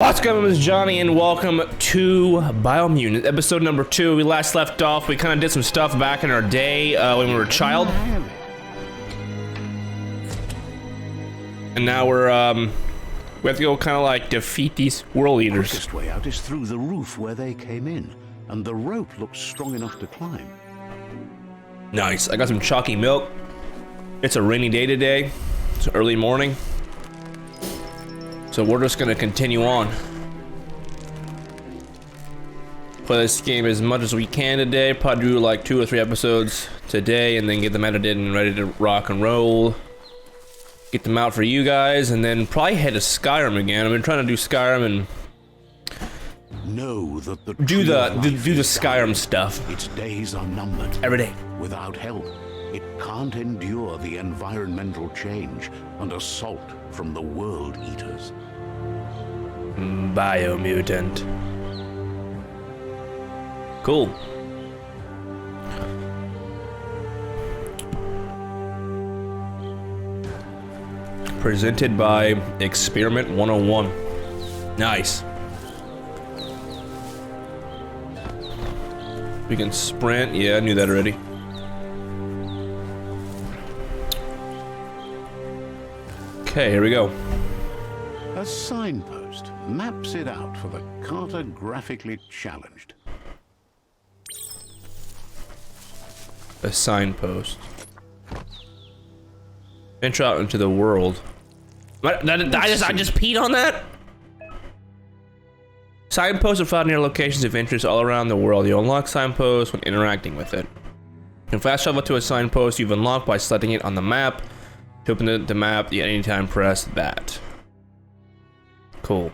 What's going on, this is Johnny, and welcome to Biomutant, episode number 2. We last left off, we kind of did some stuff back in our day when we were a child. And now we have to go kind of like defeat these world eaters. The quickest way out is through the roof where they came in, and the rope looks strong enough to climb. Nice, I got some chalky milk. It's a rainy day today, it's early morning. So we're just gonna continue on. Play this game as much as we can today. Probably do like 2 or 3 episodes today and then get them edited and ready to rock and roll. Get them out for you guys and then probably head to Skyrim again. I've been trying to do Skyrim and know that the do the Skyrim stuff. Its days are numbered. Every day. Without help, it can't endure the environmental change and assault from the world eaters. Biomutant. Cool. Presented by Experiment 101. Nice. We can sprint. Yeah, I knew that already. Okay, here we go. A signpost maps it out for the cartographically challenged. A signpost. Venture out into the world. I just peed on that? Signposts are found near locations of interest all around the world. You unlock signposts when interacting with it. You can fast travel to a signpost you've unlocked by selecting it on the map. To open the map, you anytime press that. Cool.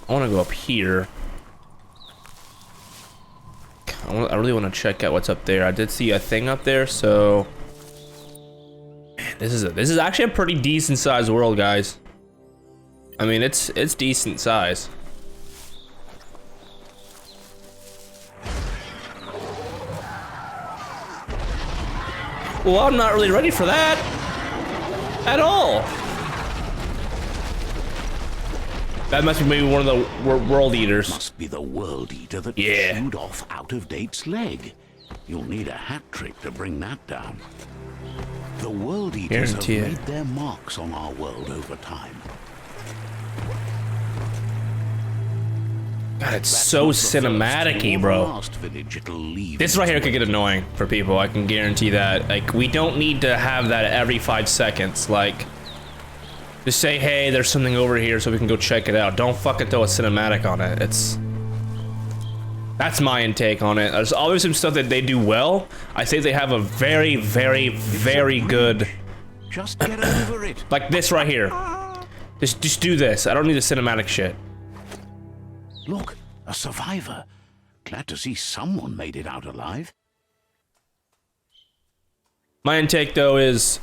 I want to go up here. I really want to check out what's up there. I did see a thing up there, so man, this is actually a pretty decent sized world, guys. I mean, it's decent size. Well, I'm not really ready for that at all. That must be maybe one of the world eaters. Must be the world eater that chewed off Out-of-Date's leg. You'll need a hat trick to bring that down. The world eaters have made their marks on our world over time. God, it's so cinematic-y, bro. This right here could get annoying for people, I can guarantee that. Like, we don't need to have that every 5 seconds. Like, just say, hey, there's something over here so we can go check it out. Don't fucking throw a cinematic on it. That's my intake on it. There's always some stuff that they do well. I say they have a very, very, very good... Just get over it. Like this right here. Just do this. I don't need the cinematic shit. Look, a survivor. Glad to see someone made it out alive. My intake, though, is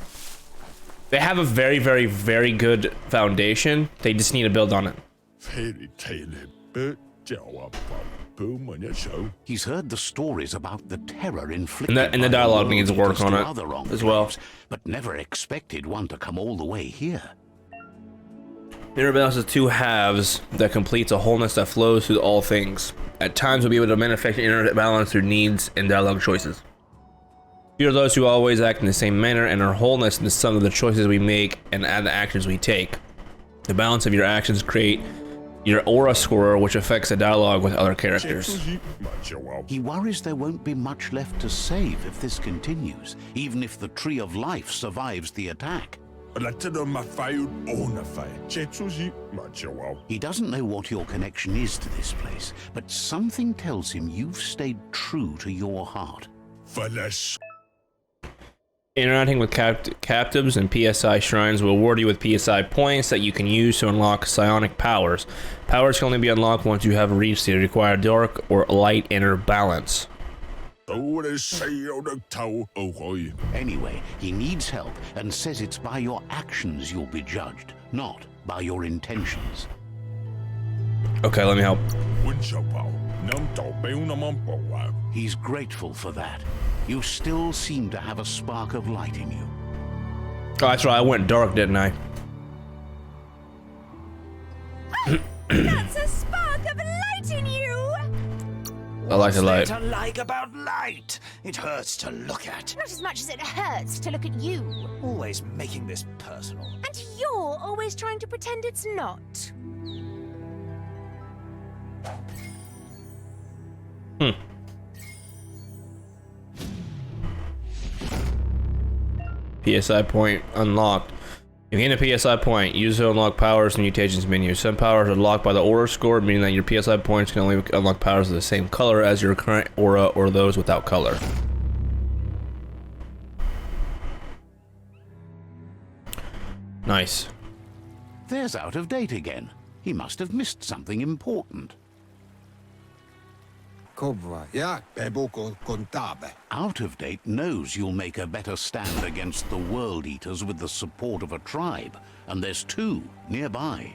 they have a very, very, very good foundation. They just need to build on it. He's heard the stories about the terror inflicted and the dialogue needs work on it as well. But never expected one to come all the way here. Inner balance is 2 halves that completes a wholeness that flows through all things. At times, we'll be able to manifest inner balance through needs and dialogue choices. We are those who always act in the same manner, and our wholeness is the sum of the choices we make and the actions we take. The balance of your actions create your aura score, which affects the dialogue with other characters. He worries there won't be much left to save if this continues, even if the Tree of Life survives the attack. He doesn't know what your connection is to this place, but something tells him you've stayed true to your heart. Interacting with captives and PSI shrines will award you with PSI points that you can use to unlock psionic powers. Powers can only be unlocked once you have reached the required dark or light inner balance. Anyway, he needs help and says it's by your actions you'll be judged, not by your intentions. Okay, let me help. He's grateful for that. You still seem to have a spark of light in you. Oh, that's right, I went dark, didn't I? That's a spark of light in you! I like the light. What's there to like about light? It hurts to look at. Not as much as it hurts to look at you. Always making this personal. And you're always trying to pretend it's not. PSI point unlocked. If you gain a PSI point, use to unlock powers in the mutations menu. Some powers are locked by the aura score, meaning that your PSI points can only unlock powers of the same color as your current aura or those without color. Nice. There's out of date again. He must have missed something important. Out of date knows you'll make a better stand against the World Eaters with the support of a tribe, and there's 2 nearby.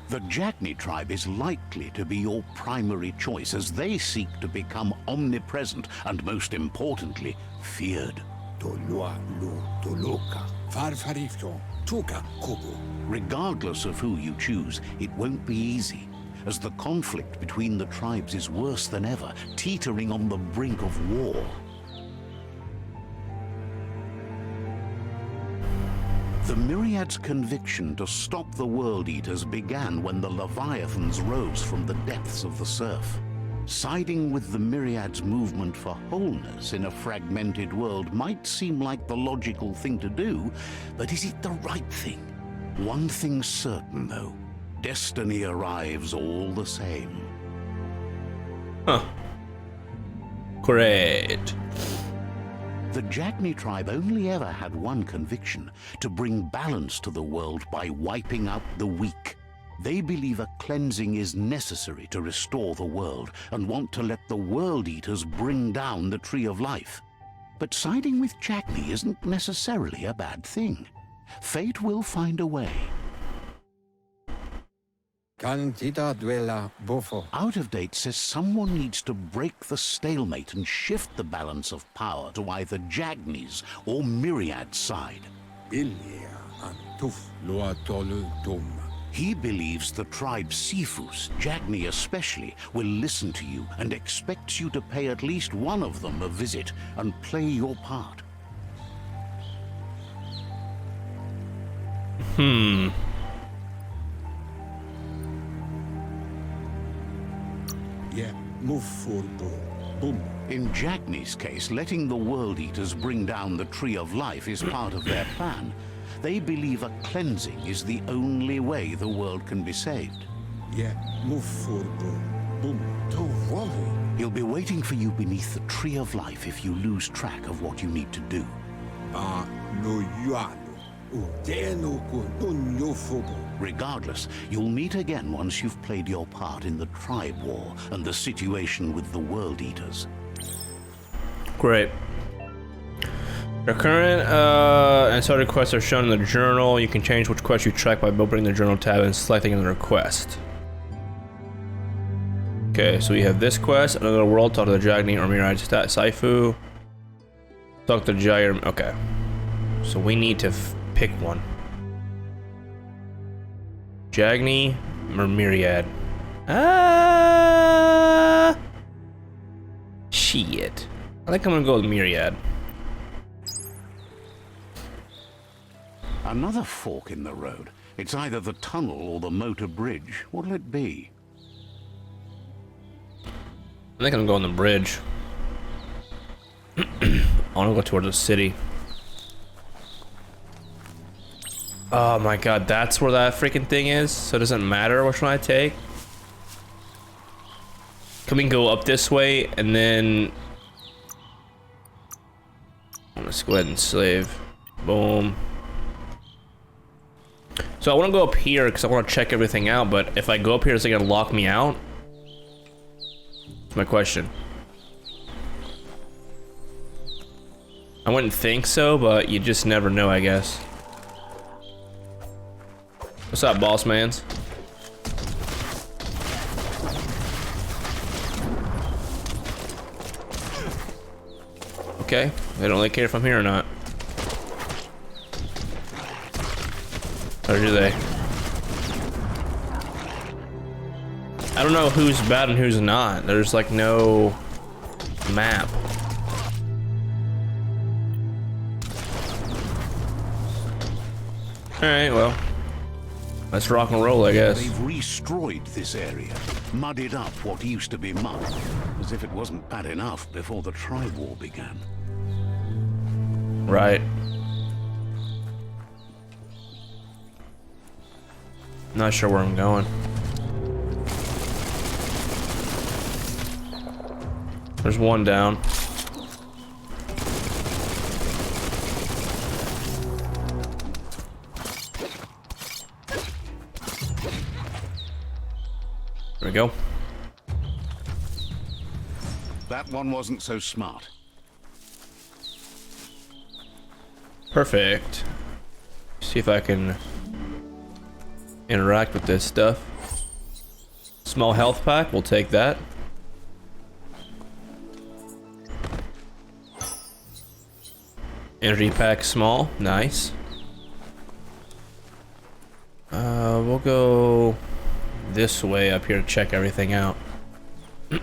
The Jagni tribe is likely to be your primary choice as they seek to become omnipresent and, most importantly, feared. Regardless of who you choose, it won't be easy, as the conflict between the tribes is worse than ever, teetering on the brink of war. The Myriad's conviction to stop the World Eaters began when the Leviathans rose from the depths of the surf. Siding with the Myriad's movement for wholeness in a fragmented world might seem like the logical thing to do, but is it the right thing? One thing's certain, though. Destiny arrives all the same. Huh. Great. The Jagni tribe only ever had one conviction: to bring balance to the world by wiping out the weak. They believe a cleansing is necessary to restore the world and want to let the World Eaters bring down the Tree of Life. But siding with Jagni isn't necessarily a bad thing. Fate will find a way. Out of date says someone needs to break the stalemate and shift the balance of power to either Jagni's or Myriad's side. He believes the tribe Sifus, Jagni especially, will listen to you and expects you to pay at least one of them a visit and play your part. In Jagni's case, letting the World Eaters bring down the Tree of Life is part of their plan. They believe a cleansing is the only way the world can be saved. He'll be waiting for you beneath the Tree of Life if you lose track of what you need to do. Regardless, you'll meet again once you've played your part in the tribe war and the situation with the World Eaters. Great. Your current and started quests are shown in the journal. You can change which quest you track by opening the journal tab and selecting another quest. Okay, so we have this quest, another world, talk to the Jagni or Myriad Saifu. Talk to Jair. Okay. So we need to pick one. Jagni or Myriad? Shit. I think I'm gonna go with Myriad. Another fork in the road. It's either the tunnel or the motor bridge. What'll it be? I think I'm going the bridge. I wanna go towards the city. Oh my god, that's where that freaking thing is? So it doesn't matter which one I take? Can we go up this way and then... Let's go ahead and save. Boom. So I want to go up here because I want to check everything out, but if I go up here, is it going to lock me out? That's my question. I wouldn't think so, but you just never know, I guess. What's up, boss mans? Okay, they don't really care if I'm here or not. Or do they? I don't know who's bad and who's not. There's like no map. Alright, well. Let's rock and roll, I guess. They've destroyed this area, muddied up what used to be mud, as if it wasn't bad enough before the tri-war began. Right. Not sure where I'm going. There's one down. There we go. That one wasn't so smart. Perfect. See if I can interact with this stuff. Small health pack, we'll take that. Energy pack small, nice. We'll go this way up here to check everything out. But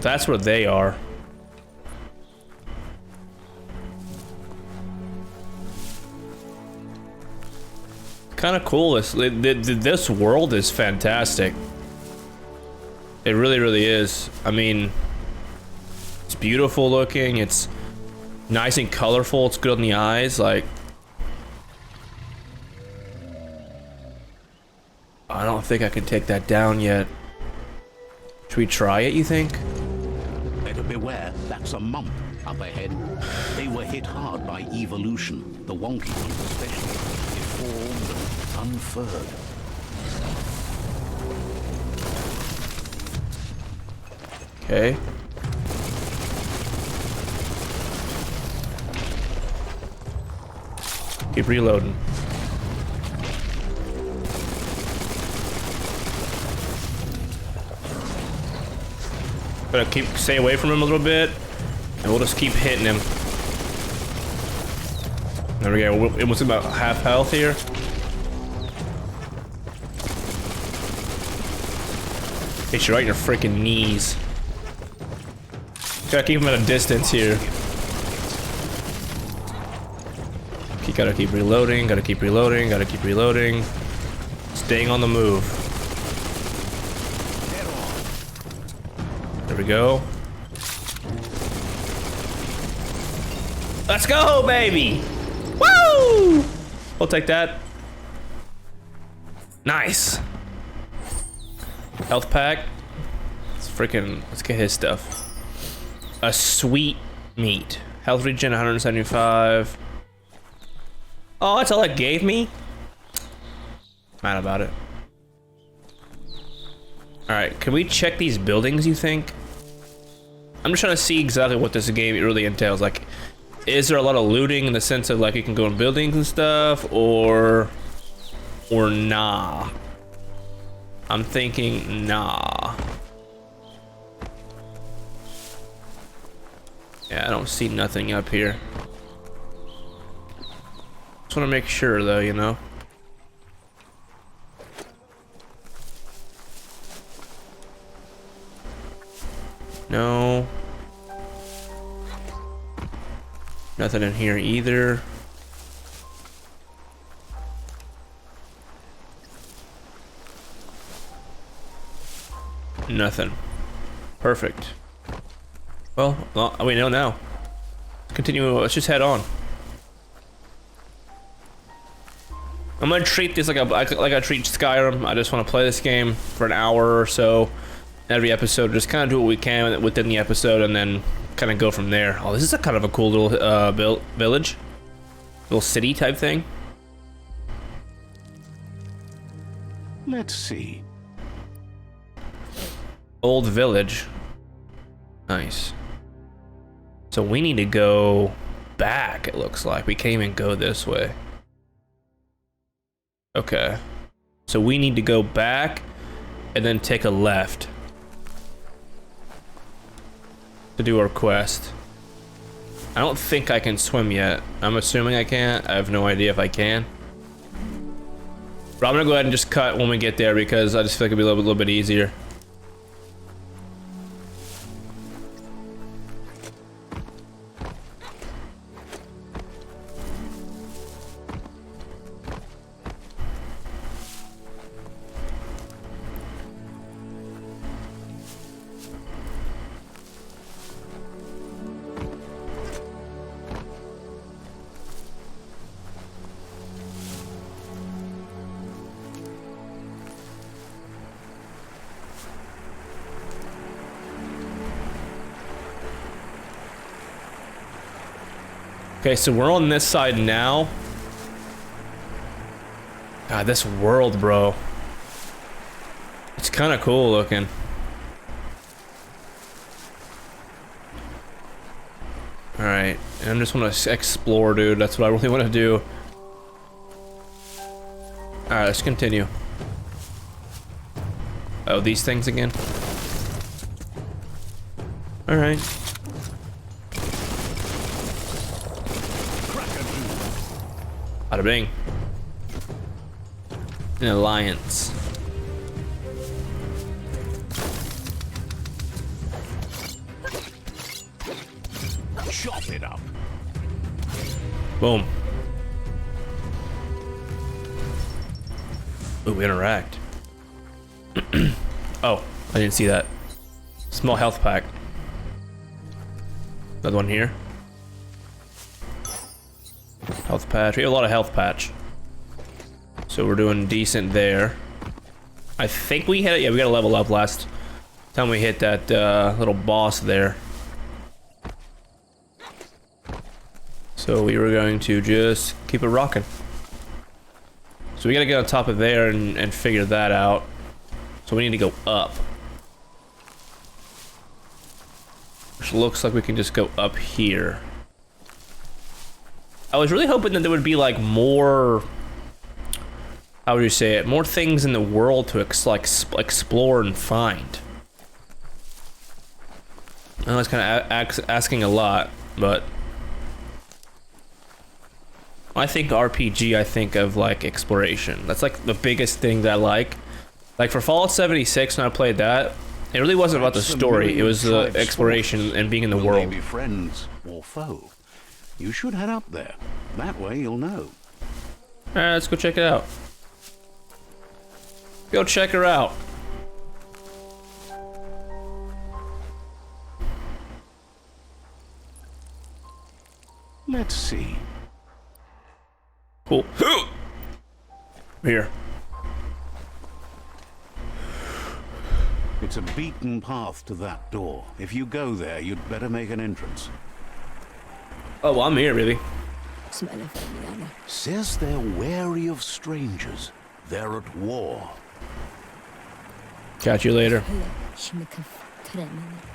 that's where they are. Kind of cool. This world is fantastic. It really, really is. I mean, it's beautiful looking. It's nice and colorful. It's good on the eyes. Like, I don't think I can take that down yet. Should we try it, you think? Better beware, that's a mump up ahead. They were hit hard by evolution, the wonky ones especially, deformed and unfurred. Okay. Keep reloading. Gotta stay away from him a little bit, and we'll just keep hitting him. There we go. It was about half health here. Hit you right in your freaking knees. Gotta keep him at a distance here. Gotta keep reloading. Gotta keep reloading. Gotta keep reloading. Staying on the move. There we go. Let's go, baby! Woo! We'll take that. Nice. Health pack. Let's get his stuff. A sweet meat. Health regen 175. Oh, that's all it gave me? Mad about it. Alright, can we check these buildings, you think? I'm just trying to see exactly what this game really entails. Like, is there a lot of looting in the sense of like you can go in buildings and stuff, or nah? I'm thinking nah. Yeah, I don't see nothing up here. Just want to make sure though, you know. No. Nothing in here either. Nothing. Perfect. Well, we know now. Continue. Let's just head on. I'm gonna treat this like I treat Skyrim. I just want to play this game for an hour or so. Every episode, just kind of do what we can within the episode, and then kind of go from there. Oh, this is a kind of a cool little village, little city type thing. Let's see. Old village. Nice. So we need to go back, it looks like. We can't even go this way. Okay. So we need to go back and then take a left to do our quest. I don't think I can swim yet. I'm assuming I can't. I have no idea if I can. But I'm gonna go ahead and just cut when we get there because I just feel like it'll be a little bit easier. Okay, so we're on this side now. God, this world, bro. It's kind of cool looking. Alright, and I just want to explore, dude. That's what I really want to do. Alright, let's continue. Oh, these things again? Alright. Bada bing. An alliance. Chop it up. Boom. Ooh, we interact. Oh, I didn't see that. Small health pack. Another one here. Health patch. We have a lot of health patch. So we're doing decent there. I think we hit it. Yeah, we got to level up last time we hit that little boss there. So we were going to just keep it rocking. So we got to get on top of there and figure that out. So we need to go up. Which looks like we can just go up here. I was really hoping that there would be like more, how would you say it, more things in the world to explore and find. I know it's kind of asking a lot, but I think RPG, I think of like exploration. That's like the biggest thing that I like. Like for Fallout 76, when I played that, it really wasn't about the story. It was the exploration and being in the world. Will they be friends or foe? You should head up there. That way you'll know. Alright, let's go check it out. Go check her out. Let's see. Cool. Here. It's a beaten path to that door. If you go there, you'd better make an entrance. Oh, well, I'm here, really. Says they're wary of strangers. They're at war. Catch you later.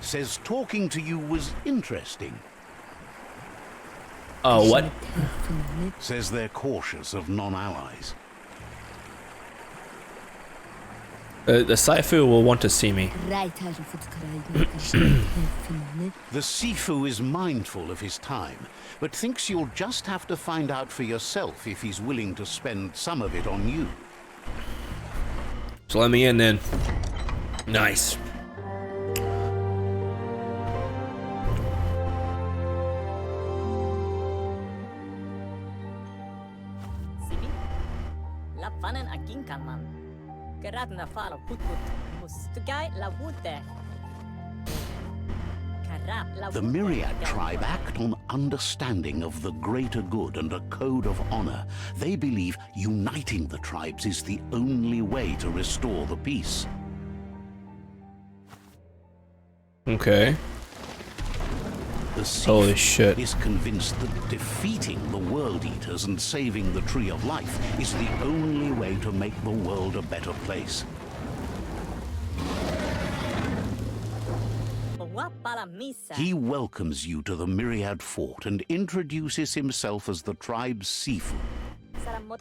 Says talking to you was interesting. Oh, what? Says they're cautious of non-allies. The Saifu will want to see me. The Sifu is mindful of his time, but thinks you'll just have to find out for yourself if he's willing to spend some of it on you. So let me in then. Nice. The Myriad tribe act on understanding of the greater good and a code of honor. They believe uniting the tribes is the only way to restore the peace. Okay. The Sifu Holy shit. is convinced that defeating the World Eaters and saving the Tree of Life is the only way to make the world a better place. He welcomes you to the Myriad Fort and introduces himself as the tribe's Sifu.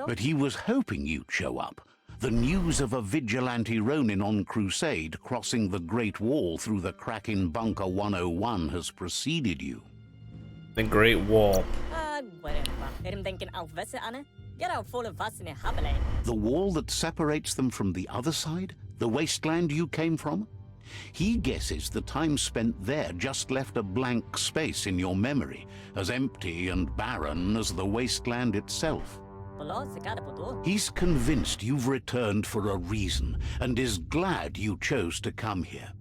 But he was hoping you'd show up. The news of a vigilante Ronin on crusade crossing the Great Wall through the crack in Bunker 101 has preceded you. The Great Wall. The wall that separates them from the other side? The wasteland you came from? He guesses the time spent there just left a blank space in your memory, as empty and barren as the wasteland itself. He's convinced you've returned for a reason, and is glad you chose to come here.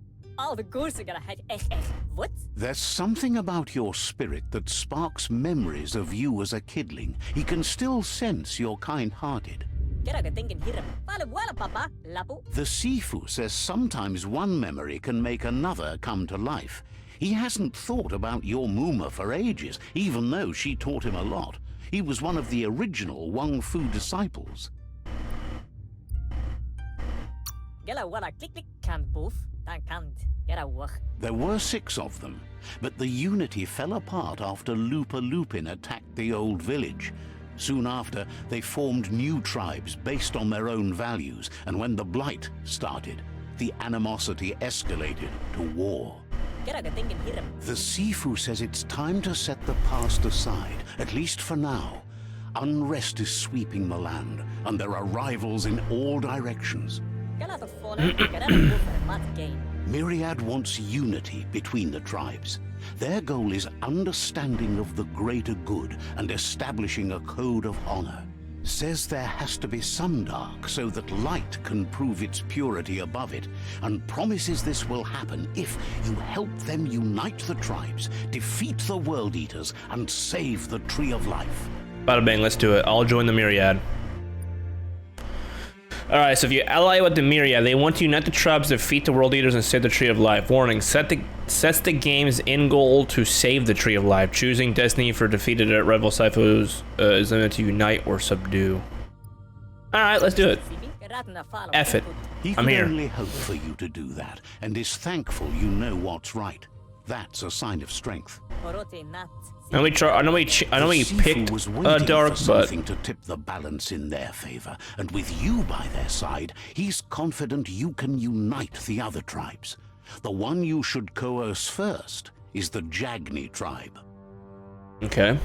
There's something about your spirit that sparks memories of you as a kidling. He can still sense you're kind-hearted. The Sifu says sometimes one memory can make another come to life. He hasn't thought about your Muma for ages, even though she taught him a lot. He was one of the original Wang Fu disciples. There were 6 of them, but the unity fell apart after Lupa Lupin attacked the old village. Soon after, they formed new tribes based on their own values, and when the Blight started, the animosity escalated to war. The Sifu says it's time to set the past aside, at least for now. Unrest is sweeping the land, and there are rivals in all directions. Myriad wants unity between the tribes. Their goal is understanding of the greater good and establishing a code of honor. Says there has to be some dark so that light can prove its purity above it, and promises this will happen if you help them unite the tribes, defeat the World Eaters, and save the Tree of Life. Bada bang, let's do it. I'll join the Myriad. Alright, so if you ally with the Myriad, they want to unite the tribes, defeat the World Eaters, and save the Tree of Life. Warning, sets the game's end goal to save the Tree of Life. Choosing destiny for defeated rival Sifus is limited to unite or subdue. Alright, let's do it. F it. I'm here. He can only hope for you to do that, and is thankful you know what's right. That's a sign of strength. I know we picked Dark, but something to tip the balance in their favor, and with you by their side, he's confident you can unite the other tribes. The one you should coerce first is the Jagni tribe. Okay.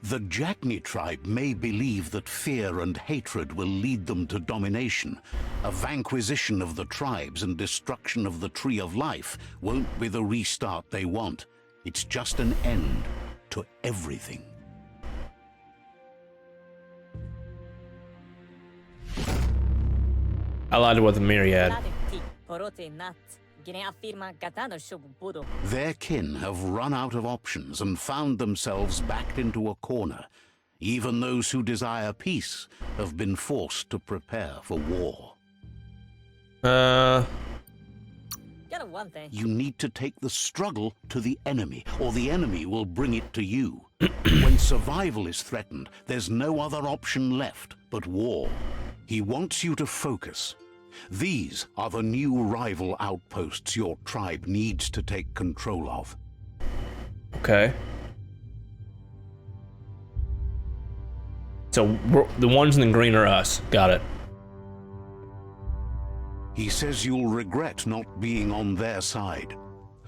The Jagni tribe may believe that fear and hatred will lead them to domination. A vanquisition of the tribes and destruction of the Tree of Life won't be the restart they want. It's just an end to everything. Allied with the Myriad. Their kin have run out of options and found themselves backed into a corner. Even those who desire peace have been forced to prepare for war. You need to take the struggle to the enemy, or the enemy will bring it to you. When survival is threatened, there's no other option left but war. He wants you to focus. These are the new rival outposts your tribe needs to take control of. Okay. So the ones in the green are us. Got it. He says you'll regret not being on their side.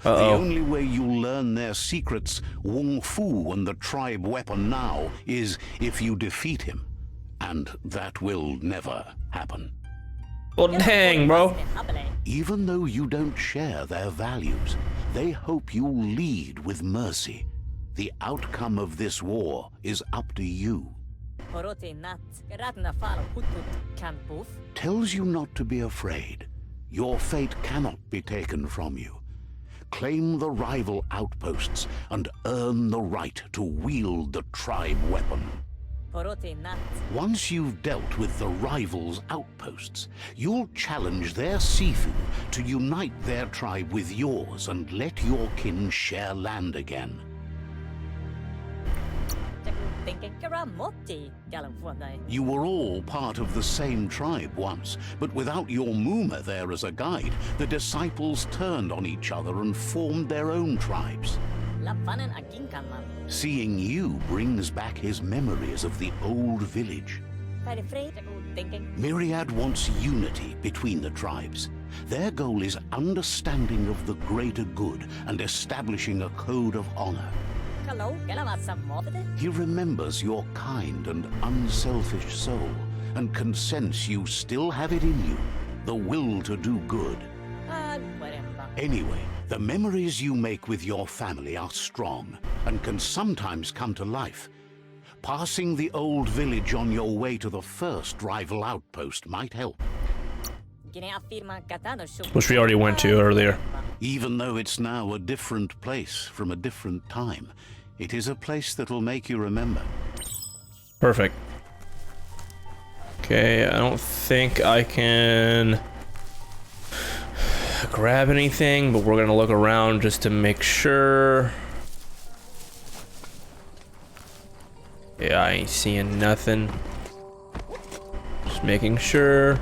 Uh-oh. The only way you'll learn their secrets, Wung Fu and the tribe weapon now, is if you defeat him. And that will never happen. Well, dang, bro. Even though you don't share their values, they hope you'll lead with mercy. The outcome of this war is up to you. Tells you not to be afraid. Your fate cannot be taken from you. Claim the rival outposts and earn the right to wield the tribe weapon. Once you've dealt with the rivals' outposts, you'll challenge their Sifu to unite their tribe with yours and let your kin share land again. You were all part of the same tribe once, but without your Muma there as a guide, the disciples turned on each other and formed their own tribes. Seeing you brings back his memories of the old village. Myriad wants unity between the tribes. Their goal is understanding of the greater good and establishing a code of honor. He remembers your kind and unselfish soul and can sense you still have it in you, the will to do good. Anyway, the memories you make with your family are strong and can sometimes come to life. Passing the old village on your way to the first rival outpost might help. Which we already went to earlier. Even though it's now a different place from a different time, it is a place that will make you remember. Perfect. Okay, I don't think I can grab anything, but we're gonna look around just to make sure. Yeah, I ain't seeing nothing. Just making sure.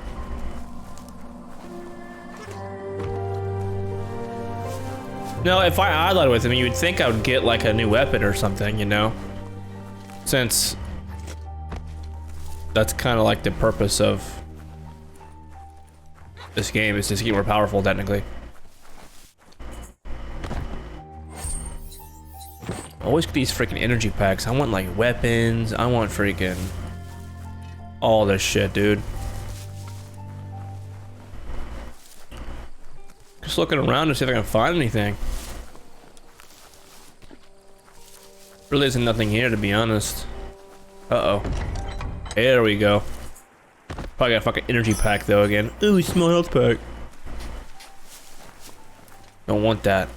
No, if I allied with him, you'd think I would get like a new weapon or something, you know? Since that's kind of like the purpose of this game, is just to get more powerful, technically. Always get these freaking energy packs. I want like weapons. I want freaking all this shit, dude. Just looking around to see if I can find anything. Really isn't nothing here, to be honest. Uh-oh. There we go. Probably got a fucking energy pack, though, again. Ooh, small health pack. Don't want that.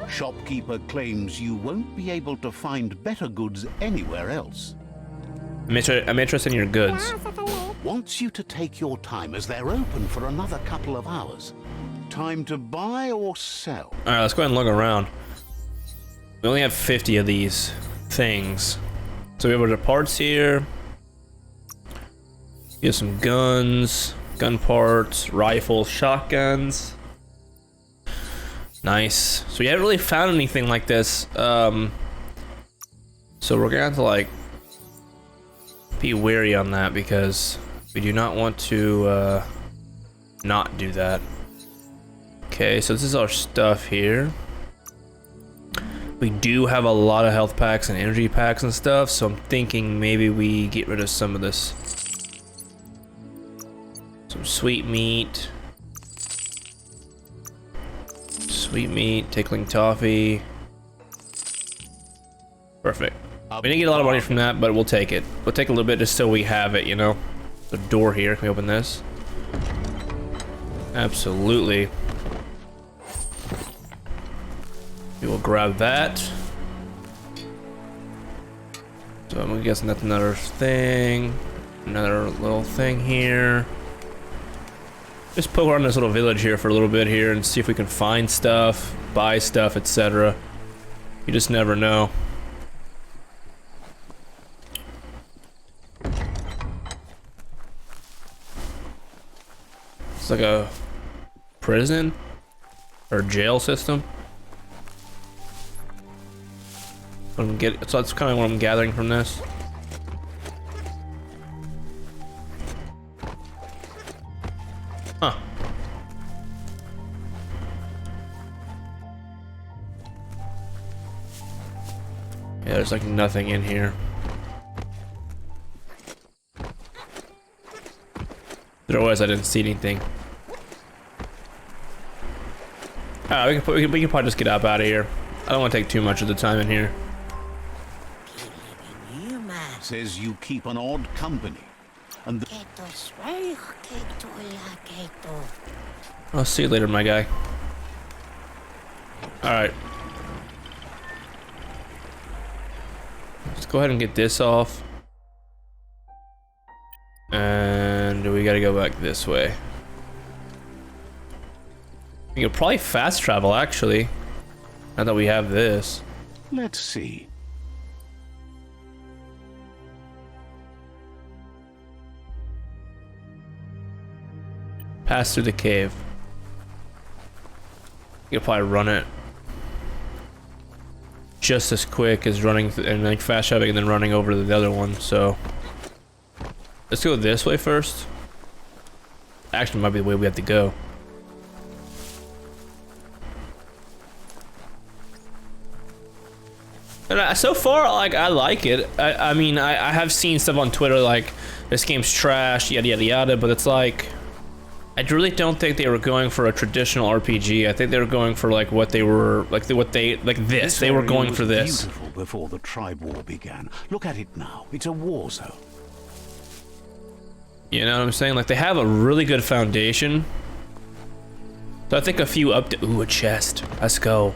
Shopkeeper claims you won't be able to find better goods anywhere else. I'm interested in your goods. Wants you to take your time as they're open for another couple of hours. Time to buy or sell? Alright, let's go ahead and look around. We only have 50 of these things. So we have our parts here. We have some guns, gun parts, rifles, shotguns. Nice. So we haven't really found anything like this. So we're gonna have to like be wary on that because we do not want to not do that. Okay, so this is our stuff here. We do have a lot of health packs and energy packs and stuff, so I'm thinking maybe we get rid of some of this. Some sweet meat. Sweet meat, tickling toffee. Perfect. We didn't get a lot of money from that, but we'll take it. We'll take a little bit just so we have it, you know? The door here, can we open this? Absolutely. We will grab that. So I'm gonna guess that's another thing. Another little thing here. Just poke around this little village here for a little bit here and see if we can find stuff, buy stuff, etc. You just never know. It's like a prison or jail system. So that's kind of what I'm gathering from this. Huh. Yeah, there's like nothing in here. Otherwise, I didn't see anything. We can probably just get up out of here. I don't want to take too much of the time in here. Says you keep an odd company. And I'll see you later, my guy. Alright. Let's go ahead and get this off. And we gotta go back this way. We could probably fast travel, actually. Now that we have this. let's see. Pass through the cave. You could probably run it. just as quick as running and like fast traveling and then running over to the other one. So let's go this way first. Actually, might be the way we have to go. And so far, like, I like it. I mean, I have seen stuff on Twitter like this game's trash, yada yada yada. But it's like, I really don't think they were going for a traditional RPG. I think they were going for like what they were like this. They were going for this. Beautiful before the tribe war began. Look at it now. It's a war zone. You know what I'm saying? Like, they have a really good foundation. So I think a few ooh, a chest. Let's go.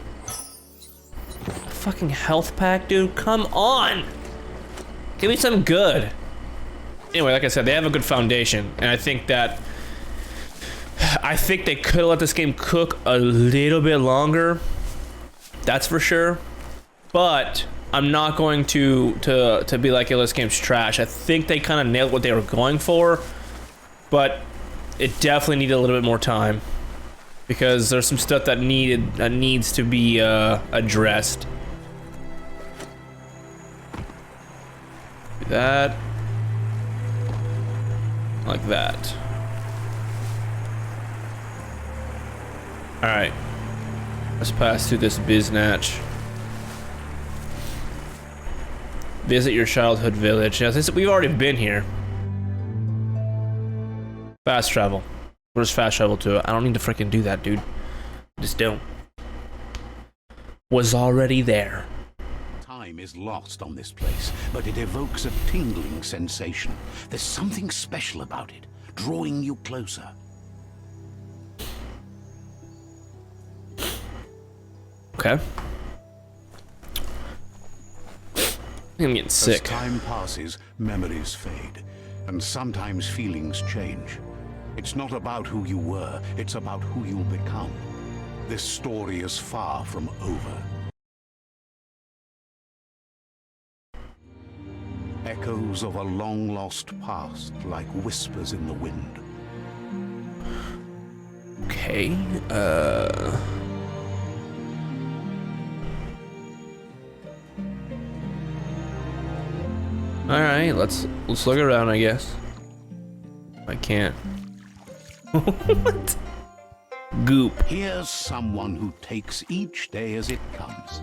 A fucking health pack, dude. Come on. Give me something good. Anyway, like I said, they have a good foundation, and I think they could have let this game cook a little bit longer. That's for sure. But I'm not going to be like, yo, this game's trash. I think they kind of nailed what they were going for, but it definitely needed a little bit more time because there's some stuff that needs to be addressed. That, like that. All right, let's pass through this biznatch. Visit your childhood village. Yeah, we've already been here. Fast travel. We'll just fast travel to it. I don't need to freaking do that, dude. Just don't. Was already there. Time is lost on this place, but it evokes a tingling sensation. There's something special about it, drawing you closer. Okay. I'm getting sick. As time passes, memories fade, and sometimes feelings change. It's not about who you were, it's about who you'll become. This story is far from over. Echoes of a long-lost past, like whispers in the wind. Okay, Alright, let's look around, I guess. I can't. What? Goop. Here's someone who takes each day as it comes.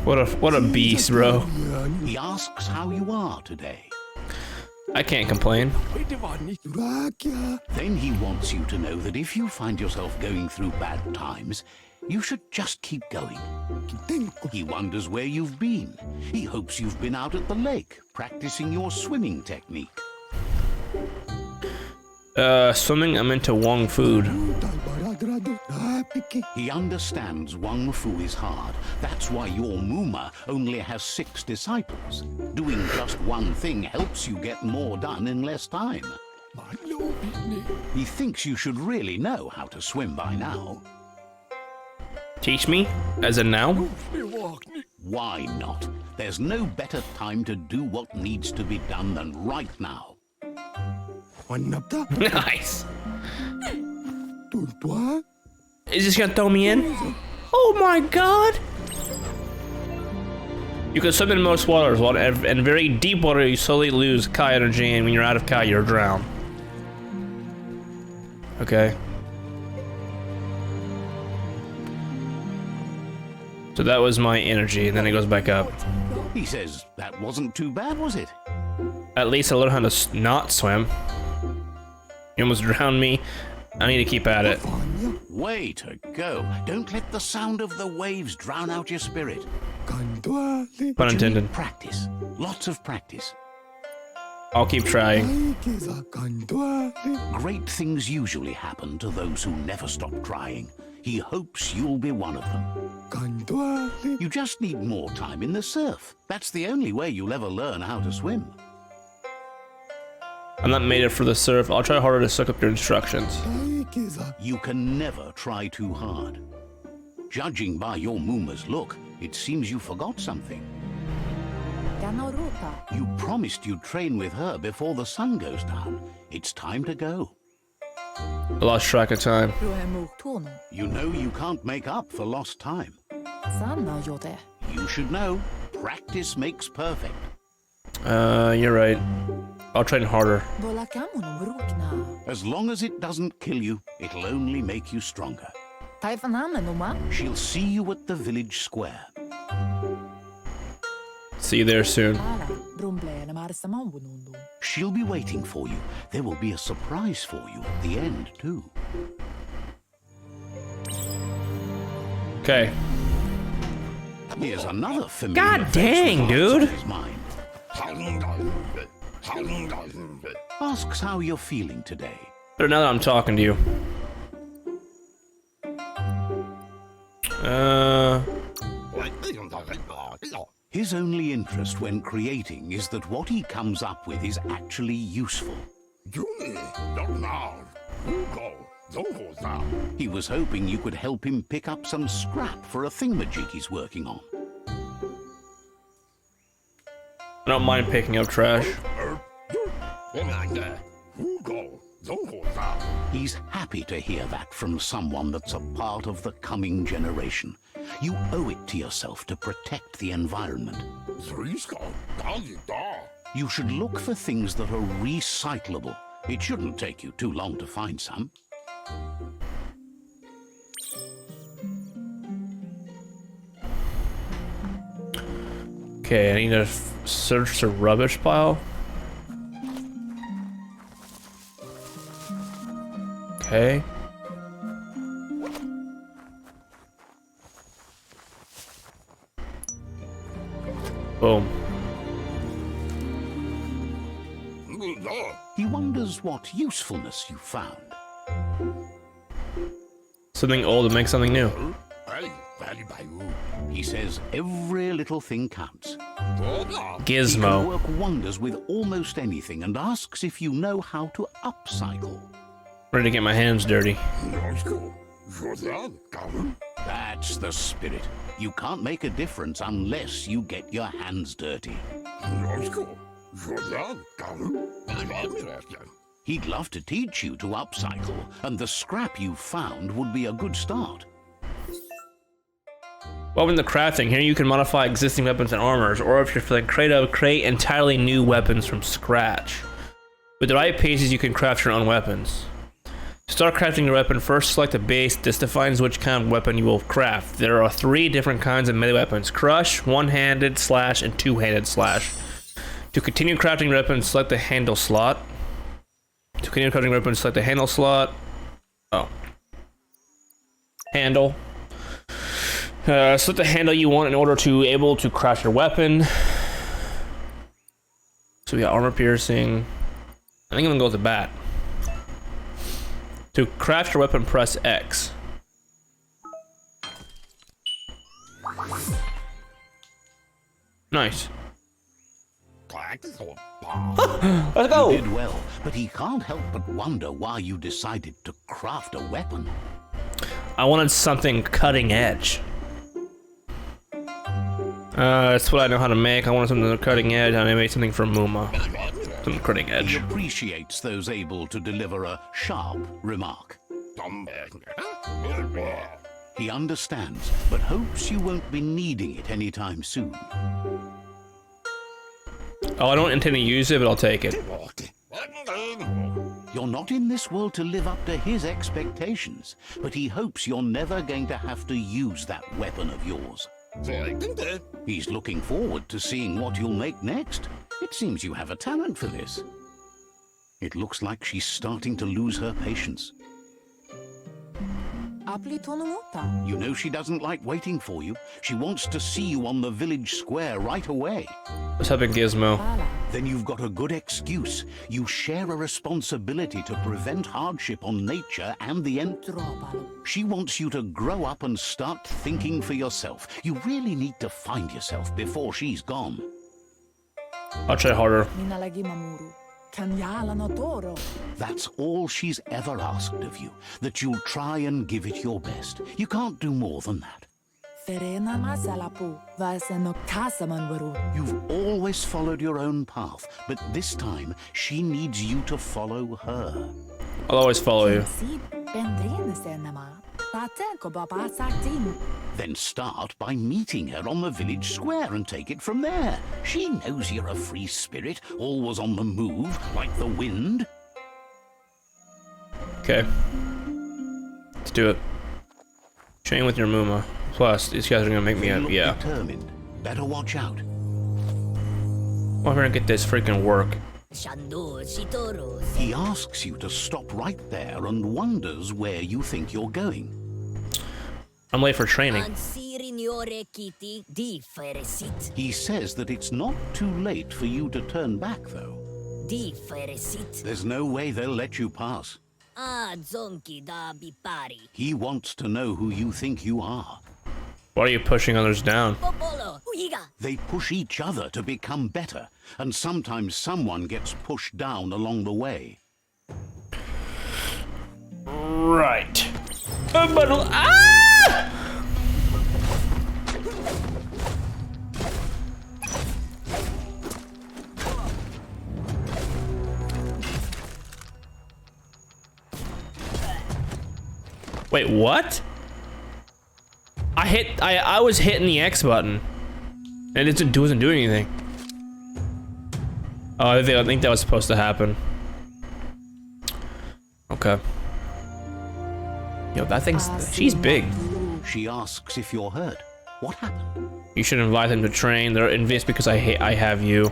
What a beast, bro. He asks how you are today. I can't complain. Then he wants you to know that if you find yourself going through bad times, you should just keep going. He wonders where you've been. He hopes you've been out at the lake, practicing your swimming technique. Swimming, I'm into Wong food. He understands Wong Fu is hard. That's why your Muma only has 6 disciples. Doing just one thing helps you get more done in less time. He thinks you should really know how to swim by now. Teach me? As in now? Why not? There's no better time to do what needs to be done than right now. Nice. Is this gonna throw me in? Oh my god! You can swim in most waters, and in very deep water you slowly lose Kai energy, and when you're out of Kai, you're drowned. Okay. So that was my energy, and then it goes back up. He says that wasn't too bad, was it? At least I learned how to not swim. You almost drowned me. I need to keep at it. Way to go. Don't let the sound of the waves drown out your spirit. Pun intended. Practice. Lots of practice. I'll keep trying. Great things usually happen to those who never stop trying. He hopes you'll be one of them. You just need more time in the surf. That's the only way you'll ever learn how to swim. I'm not made it for the surf. I'll try harder to suck up your instructions. You can never try too hard. Judging by your Muma's look, it seems you forgot something. You promised you'd train with her before the sun goes down. It's time to go. I lost track of time. You know you can't make up for lost time. You should know, practice makes perfect. You're right. I'll train harder. As long as it doesn't kill you, it'll only make you stronger. She'll see you at the village square. See you there soon. She'll be waiting for you. There will be a surprise for you at the end, too. Okay. Here's another familiar God dang, face with dude. hearts on his mind. Asks how you're feeling today. But now that I'm talking to you. His only interest when creating is that what he comes up with is actually useful. He was hoping you could help him pick up some scrap for a thingamajig he's working on. I don't mind picking up trash. He's happy to hear that from someone that's a part of the coming generation. You owe it to yourself to protect the environment. You should look for things that are recyclable. It shouldn't take you too long to find some. Okay, I need to search the rubbish pile. Okay. Boom. He wonders what usefulness you found. Something old to make something new. He says every little thing counts. He can Gizmo. work wonders with almost anything and asks if you know how to upcycle. Ready to get my hands dirty. That's the spirit. You can't make a difference unless you get your hands dirty. He'd love to teach you to upcycle, and the scrap you found would be a good start. Welcome to crafting. Here you can modify existing weapons and armors, or if you're feeling creative, create entirely new weapons from scratch. With the right pieces, you can craft your own weapons. To start crafting your weapon, first select a base. This defines which kind of weapon you will craft. There are 3 different kinds of melee weapons: crush, one-handed, slash, and two-handed slash. To continue crafting your weapon, select the handle slot. To continue crafting your weapon, select the handle slot. Oh. Handle. Select the handle you want in order to able to craft your weapon. So we got armor piercing. I think I'm gonna go with the bat. To craft your weapon, press X. Nice. Let's go! You did well, but he can't help but wonder why you decided to craft a weapon. I wanted something cutting edge. That's what I know how to make. I wanted something cutting edge. I made something for Muma. Something cutting edge. He appreciates those able to deliver a sharp remark. He understands, but hopes you won't be needing it anytime soon. Oh, I don't intend to use it, but I'll take it. You're not in this world to live up to his expectations, but he hopes you're never going to have to use that weapon of yours. He's looking forward to seeing what you'll make next. It seems you have a talent for this. It looks like she's starting to lose her patience. You know she doesn't like waiting for you. She wants to see you on the village square right away. What's up in Gizmo? Then you've got a good excuse. You share a responsibility to prevent hardship on nature and the She wants you to grow up and start thinking for yourself. You really need to find yourself before she's gone. I'll try harder. That's all she's ever asked of you, that you'll try and give it your best. You can't do more than that. You've always followed your own path, but this time she needs you to follow her. I'll always follow you. Then start by meeting her on the village square and take it from there. She knows you're a free spirit, always on the move, like the wind. Okay. Let's do it. Train with your Muma. Plus, these guys are gonna make me up. Yeah. Determined. Better watch out. I'm gonna get this freaking work. He asks you to stop right there and wonders where you think you're going. I'm late for training. He says that it's not too late for you to turn back, though. There's no way they'll let you pass. He wants to know who you think you are. Why are you pushing others down? They push each other to become better, and sometimes someone gets pushed down along the way. Right. Ah! Wait, what? I was hitting the X button, and it wasn't doing anything. Oh, I think that was supposed to happen. Okay. Yo, that thing's, she's big. She asks if you're hurt. What happened? You should invite them to train. They're envious because I have you.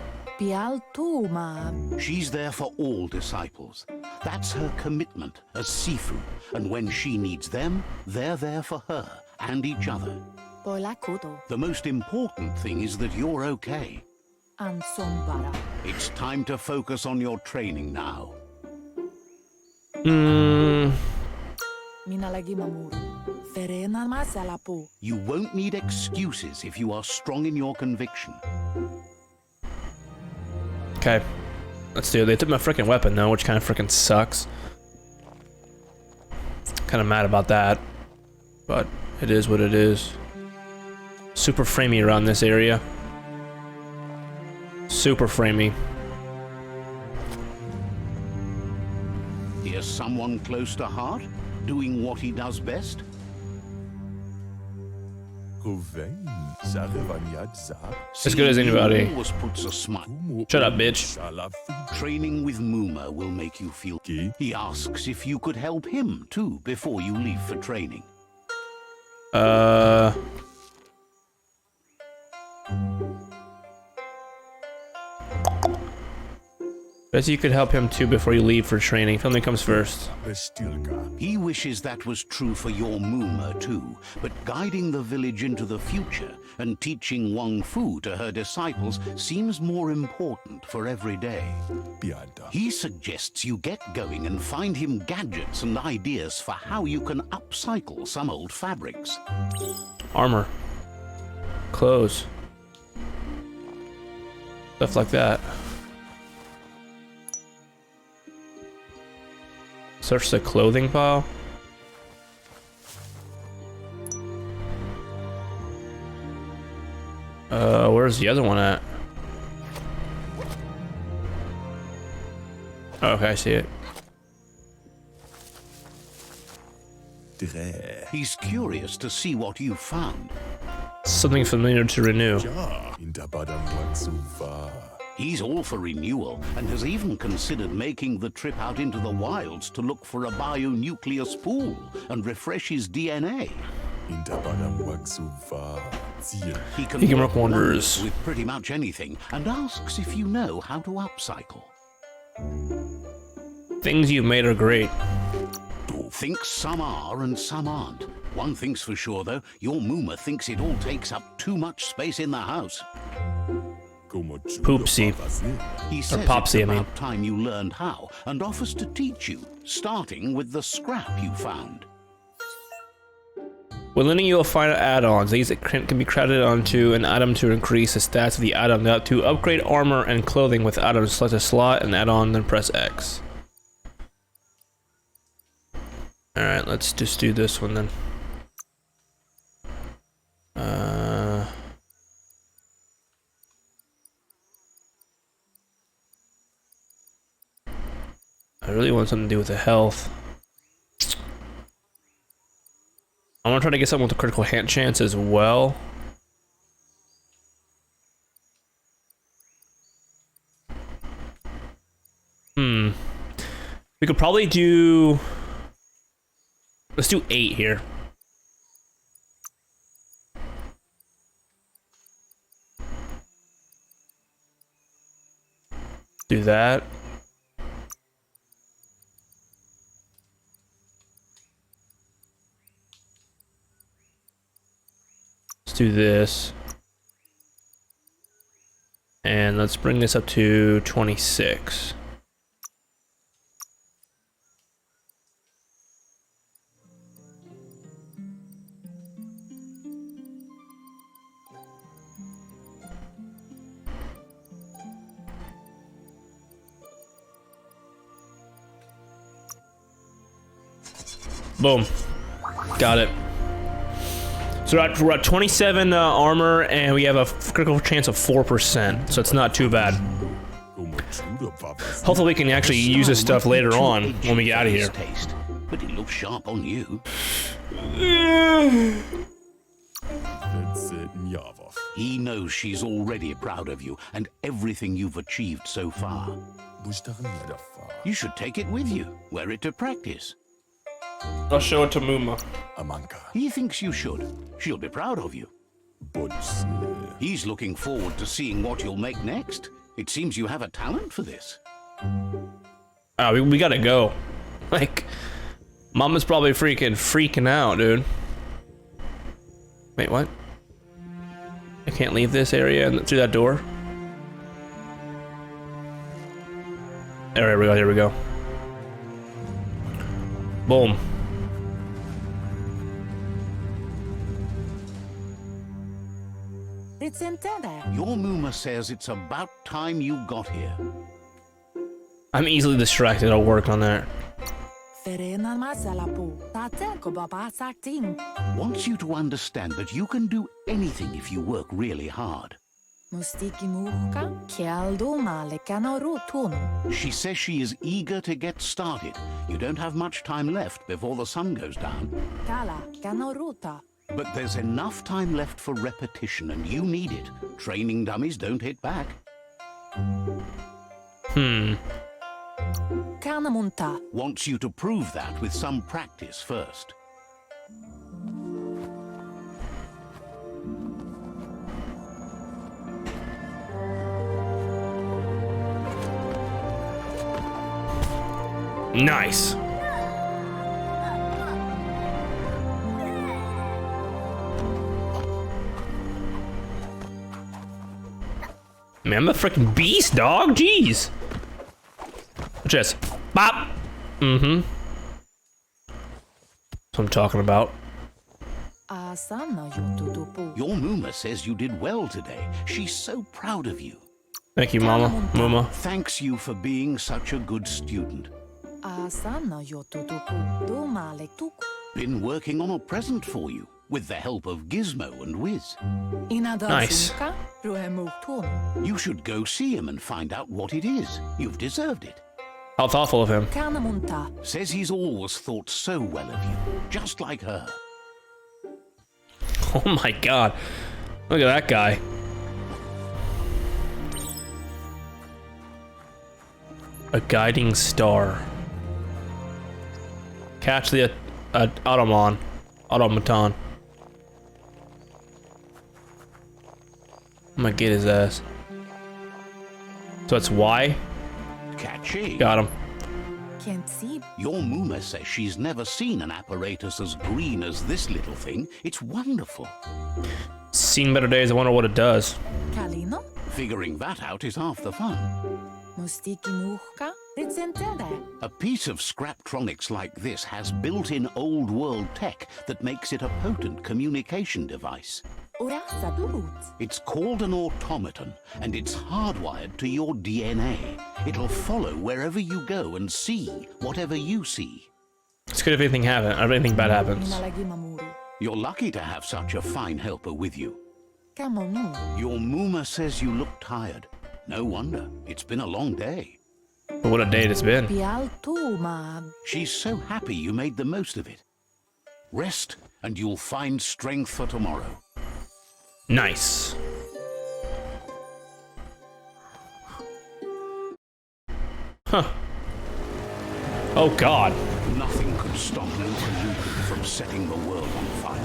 She's there for all disciples. That's her commitment as Sifu. And when she needs them, they're there for her and each other. The most important thing is that you're okay. It's time to focus on your training now. Hmm. You won't need excuses if you are strong in your conviction. Okay. Let's do it. They took my freaking weapon though, which kind of freaking sucks. Kind of mad about that. But it is what it is. Super framey around this area. Super framey. Here's someone close to heart, doing what he does best. As good as anybody. He always puts a smile. Shut up, bitch. Training with Muma will make you feel. He asks if you could help him too before you leave for training. Guess you could help him too before you leave for training. Family comes first. He wishes that was true for your Muma too, but guiding the village into the future and teaching Wang Fu to her disciples seems more important for every day. He suggests you get going and find him gadgets and ideas for how you can upcycle some old fabrics. Armor. Clothes. Stuff like that. Search the clothing pile. Where's the other one at? Oh, okay, I see it. He's curious to see what you found. Something familiar to renew. He's all for renewal and has even considered making the trip out into the wilds to look for a bionucleus pool and refresh his DNA. He can work wonders with pretty much anything and asks if you know how to upcycle. Things you've made are great. Thinks some are and some aren't. One thing's for sure though, your Muma thinks it all takes up too much space in the house. Poopsie. He says Popsy, it's I mean. about time you learned how and offers to teach you, starting with the scrap you found. When learning, you will find add-ons. These can be crafted onto an item to increase the stats of the item. Now, to upgrade armor and clothing with items, select a slot and add-on, then press X. Alright, let's just do this one then. I really want something to do with the health. I want to try to get something with a critical hit chance as well. We could probably do... Let's do 8 here. Do that. Let's do this. And let's bring this up to 26. Boom. Got it. So we're at 27 armor, and we have a critical chance of 4%, so it's not too bad. Hopefully we can actually use this stuff later on when we get out of here. Taste, but it looks sharp on you. He knows she's already proud of you and everything you've achieved so far. You should take it with you, wear it to practice. I'll show it to Muma. He thinks you should. She'll be proud of you. He's looking forward to seeing what you'll make next. It seems you have a talent for this. We gotta go. Like, Mama's probably freaking out, dude. Wait, what? I can't leave this area and through that door? There we go, here we go. Boom. Your Muma says it's about time you got here. I'm easily distracted. I'll work on that. Wants you to understand that you can do anything if you work really hard. She says she is eager to get started. You don't have much time left before the sun goes down. But there's enough time left for repetition, and you need it. Training dummies don't hit back. Wants you to prove that with some practice first. Nice. Man, I'm a freaking beast, dog. Jeez. Watch this. Bop. That's what I'm talking about. Your Muma says you did well today. She's so proud of you. Thank you, Mama. Muma. Thanks you for being such a good student. Been working on a present for you, with the help of Gizmo and Wiz. Nice. You should go see him and find out what it is. You've deserved it. How thoughtful of him. Says he's always thought so well of you, just like her. Oh my god. Look at that guy. A guiding star. Catch the automaton. I'm gonna get his ass. So that's Y? Catchy. Got him. Can't see. Your Muma says she's never seen an apparatus as green as this little thing. It's wonderful. Seen better days, I wonder what it does. Kalino? Figuring that out is half the fun. Mustiki muhka? A piece of Scraptronics like this has built-in old-world tech that makes it a potent communication device. It's called an automaton, and it's hardwired to your DNA. It'll follow wherever you go and see whatever you see. It's good if anything bad happens. You're lucky to have such a fine helper with you. Your Muma says you look tired. No wonder. It's been a long day. But what a day it's been. She's so happy you made the most of it. Rest and you'll find strength for tomorrow. Nice. Huh. Oh God. Nothing could stop Lupa from setting the world on fire.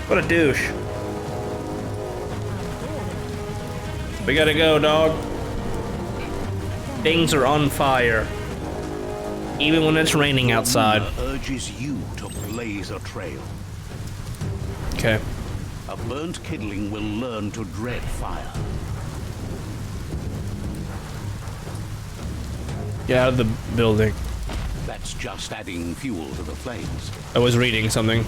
What a douche. We gotta go, dog. Things are on fire. Even when it's raining outside. Urges you to blaze a trail. Okay. A burnt kidling will learn to dread fire. Get out of the building. That's just adding fuel to the flames. I was reading something.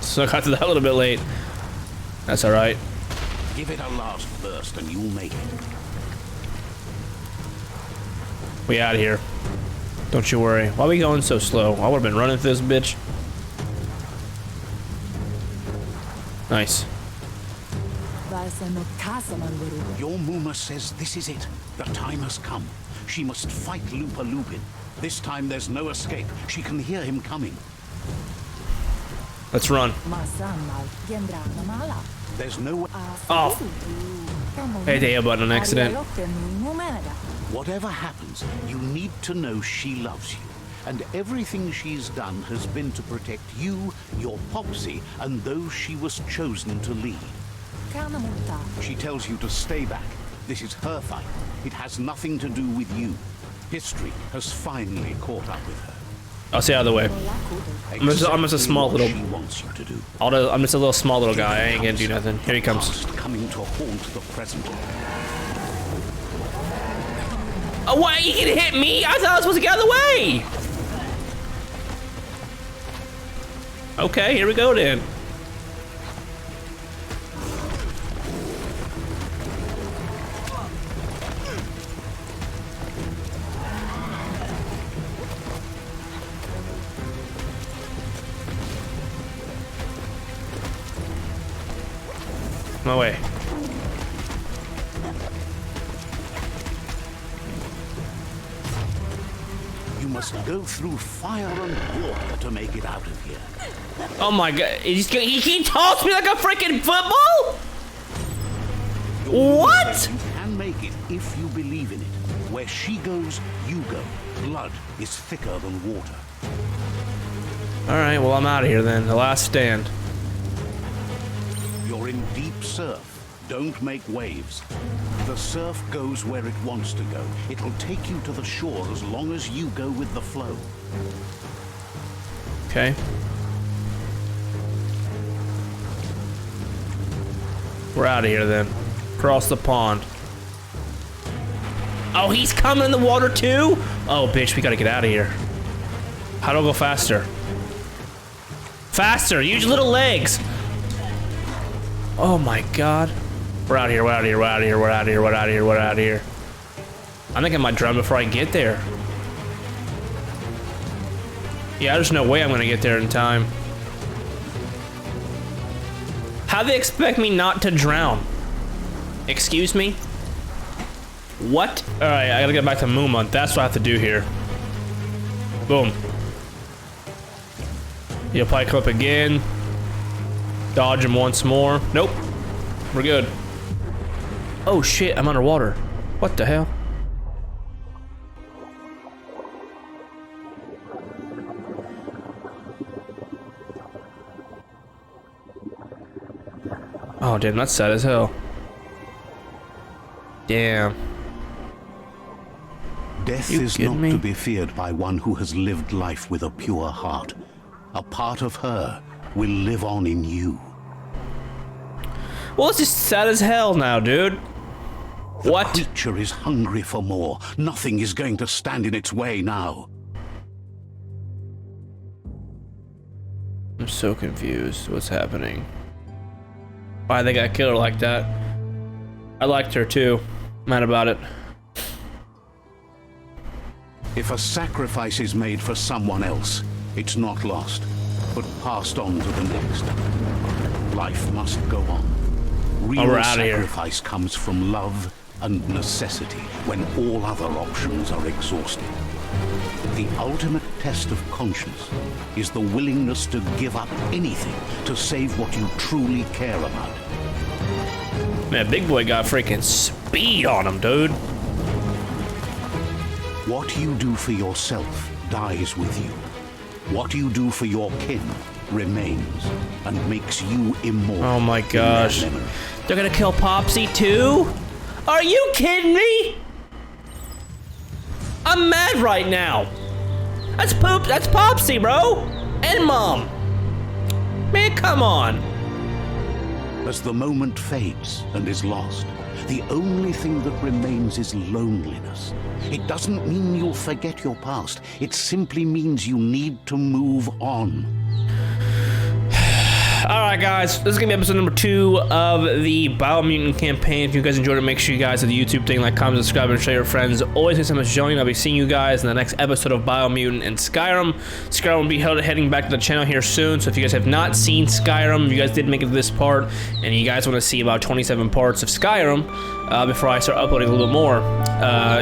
So I got to that a little bit late. That's alright. Give it a last burst and you'll make it. We out of here. Don't you worry. Why are we going so slow? I would have been running through this bitch. Nice. Your Muma says this is it. The time has come. She must fight Lupa Lupin. This time there's no escape. She can hear him coming. Let's run. There's no... Off. Hey, the A button on accident. Whatever happens, you need to know she loves you. And everything she's done has been to protect you, your Popsy, and those she was chosen to lead. She tells you to stay back. This is her fight. It has nothing to do with you. History has finally caught up with her. I'll stay out of the way. I'm just a small little... She wants you to do. I'm just a little small little guy. I ain't gonna do nothing. Here he comes. Coming to haunt the present. Oh, what? He can hit me? I thought I was supposed to get out of the way! Okay, here we go then. My way. You must go through fire and water to make it out of here. Oh my God! He tossed me like a freaking football. What? You can make it if you believe in it. Where she goes, you go. Blood is thicker than water. All right. Well, I'm out of here then. The last stand. You're in deep surf. Don't make waves. The surf goes where it wants to go. It'll take you to the shore as long as you go with the flow. Okay. We're out of here then. Cross the pond. Oh, he's coming in the water too? Oh, bitch, we gotta get out of here. How do I go faster? Faster! Use your little legs! Oh my God. We're out of here, we're out of here, we're out of here, we're out of here, we're out of here, we're out of here. I think I might drown before I get there. Yeah, there's no way I'm gonna get there in time. How do they expect me not to drown? Excuse me? What? Alright, I gotta get back to Muma. That's what I have to do here. Boom. You'll probably come up again. Dodge him once more. Nope. We're good. Oh shit, I'm underwater. What the hell? Oh damn, that's sad as hell. Damn. Death You is kidding not me? to be feared by one who has lived life with a pure heart. A part of her will live on in you. Well, it's just sad as hell now, dude. What? The creature is hungry for more. Nothing is going to stand in its way now. I'm so confused. What's happening? Why they got killed her like that? I liked her too. Mad about it. If a sacrifice is made for someone else, it's not lost, but passed on to the next. Life must go on. Real we're outta here. sacrifice comes from love and necessity when all other options are exhausted. The ultimate test of conscience is the willingness to give up anything to save what you truly care about. Man, Big Boy got freaking speed on him, dude. What you do for yourself dies with you. What you do for your kin remains and makes you immortal. Oh my gosh. They're gonna kill Popsy too? Are you kidding me? I'm mad right now. That's Popsy, bro. And Mom. Man, come on. As the moment fades and is lost, the only thing that remains is loneliness. It doesn't mean you'll forget your past. It simply means you need to move on. Alright guys, this is going to be episode number 2 of the Biomutant campaign. If you guys enjoyed it, make sure you guys do the YouTube thing, like, comment, subscribe, and share your friends. Always thanks so much for joining. I'll be seeing you guys in the next episode of Biomutant and Skyrim. Skyrim will be heading back to the channel here soon, so if you guys have not seen Skyrim, if you guys did make it to this part, and you guys want to see about 27 parts of Skyrim, before I start uploading a little bit more,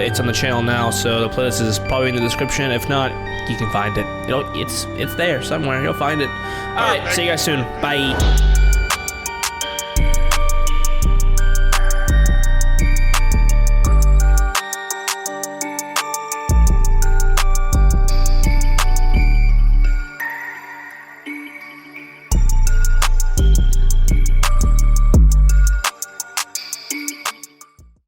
it's on the channel now, so the playlist is probably in the description. If not, you can find it. It's there somewhere. You'll find it. All right, see you guys soon. Bye.